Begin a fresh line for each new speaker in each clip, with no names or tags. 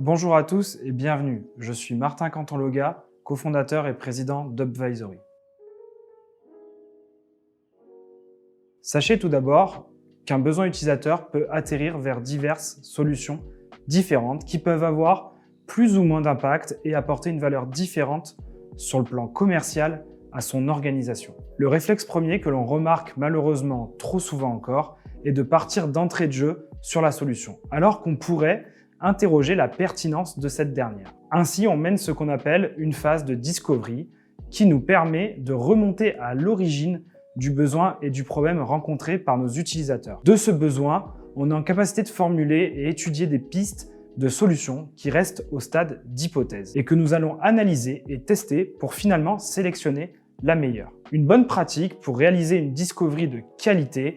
Bonjour à tous et bienvenue. Je suis Martin Canton-Loga, cofondateur et président d'Upvisory. Sachez tout d'abord qu'un besoin utilisateur peut atterrir vers diverses solutions différentes qui peuvent avoir plus ou moins d'impact et apporter une valeur différente sur le plan commercial à son organisation. Le réflexe premier que l'on remarque malheureusement trop souvent encore est de partir d'entrée de jeu sur la solution, alors qu'on pourrait interroger la pertinence de cette dernière. Ainsi, on mène ce qu'on appelle une phase de discovery qui nous permet de remonter à l'origine du besoin et du problème rencontré par nos utilisateurs. De ce besoin, on est en capacité de formuler et étudier des pistes de solutions qui restent au stade d'hypothèse et que nous allons analyser et tester pour finalement sélectionner la meilleure. Une bonne pratique pour réaliser une discovery de qualité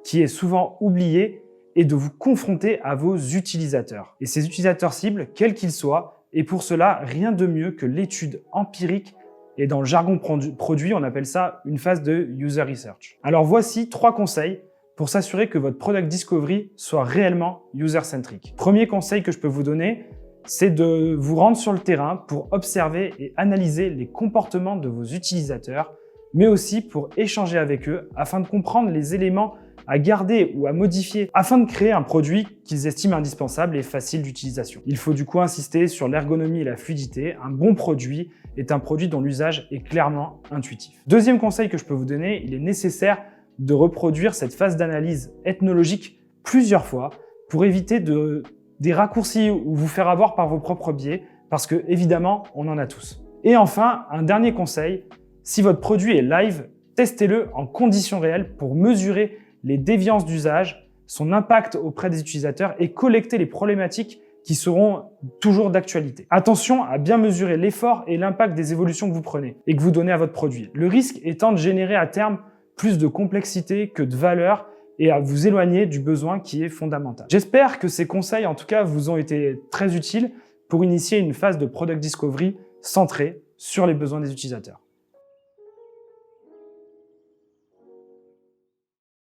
qui est souvent oubliée et de vous confronter à vos utilisateurs. Et ces utilisateurs cibles, quels qu'ils soient, et pour cela, rien de mieux que l'étude empirique, et dans le jargon produit, on appelle ça une phase de user research. Alors voici 3 conseils pour s'assurer que votre product discovery soit réellement user-centric. Premier conseil que je peux vous donner, c'est de vous rendre sur le terrain pour observer et analyser les comportements de vos utilisateurs, mais aussi pour échanger avec eux afin de comprendre les éléments à garder ou à modifier afin de créer un produit qu'ils estiment indispensable et facile d'utilisation. Il faut du coup insister sur l'ergonomie et la fluidité. Un bon produit est un produit dont l'usage est clairement intuitif. Deuxième conseil que je peux vous donner, il est nécessaire de reproduire cette phase d'analyse ethnologique plusieurs fois pour éviter des raccourcis ou vous faire avoir par vos propres biais, parce que évidemment, on en a tous. Et enfin, un dernier conseil, si votre produit est live, testez-le en conditions réelles pour mesurer les déviances d'usage, son impact auprès des utilisateurs et collecter les problématiques qui seront toujours d'actualité. Attention à bien mesurer l'effort et l'impact des évolutions que vous prenez et que vous donnez à votre produit. Le risque étant de générer à terme plus de complexité que de valeur et à vous éloigner du besoin qui est fondamental. J'espère que ces conseils, en tout cas, vous ont été très utiles pour initier une phase de product discovery centrée sur les besoins des utilisateurs.